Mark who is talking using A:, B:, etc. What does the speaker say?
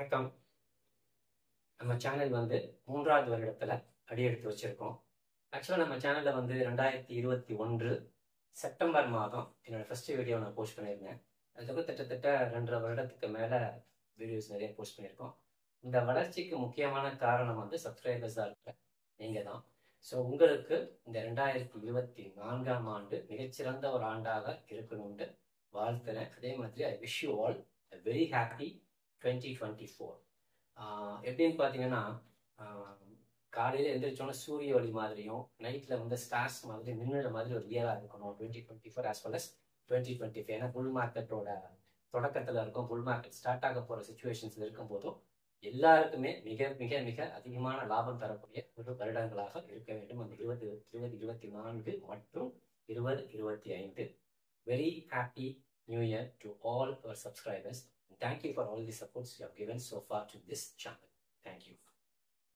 A: வணக்கம். நம்ம சேனல் வந்து 3வது வருடத்துல அடி எடுத்து வச்சிருக்கோம். ஆக்சுவலாக நம்ம சேனலில் வந்து 2021 செப்டம்பர் மாதம் என்னோட ஃபர்ஸ்ட் வீடியோ நான் போஸ்ட் பண்ணியிருந்தேன். அதுக்கப்புறம் கிட்டத்தட்ட 2.5 வருடத்துக்கு மேலே வீடியோஸ் நிறைய போஸ்ட் பண்ணியிருக்கோம். இந்த வளர்ச்சிக்கு முக்கியமான காரணம் வந்து சப்ஸ்கிரைபர்ஸாக இருக்கிற நீங்கள் தான். ஸோ உங்களுக்கு இந்த 2024ஆம் ஆண்டு மிகச்சிறந்த ஒரு ஆண்டாக இருக்கணும்னு வாழ்த்துறேன். அதே மாதிரி I wish you all a very happy 2024. எப்படின்னு பார்த்தீங்கன்னா, காலையில் எழுந்திரிச்சோன்னா சூரிய ஒளி மாதிரியும் நைட்டில் வந்து ஸ்டார்ஸ் மாதிரி மின்னல் மாதிரி ஒரு இயராக இருக்கணும் 2024 as well as 2025. ஏன்னா புல் மார்க்கெட்டோட தொடக்கத்தில் இருக்கும், புல் மார்க்கெட் ஸ்டார்ட் ஆக போகிற சுச்சுவேஷன்ஸில் இருக்கும் போதும் எல்லாருக்குமே மிக மிக மிக அதிகமான லாபம் தரக்கூடிய ஒரு வருடங்களாக இருக்க வேண்டும் அந்த 2024 மற்றும் 2025. Very happy New Year to all our subscribers. Thank you for all the supports you have given so far to this channel.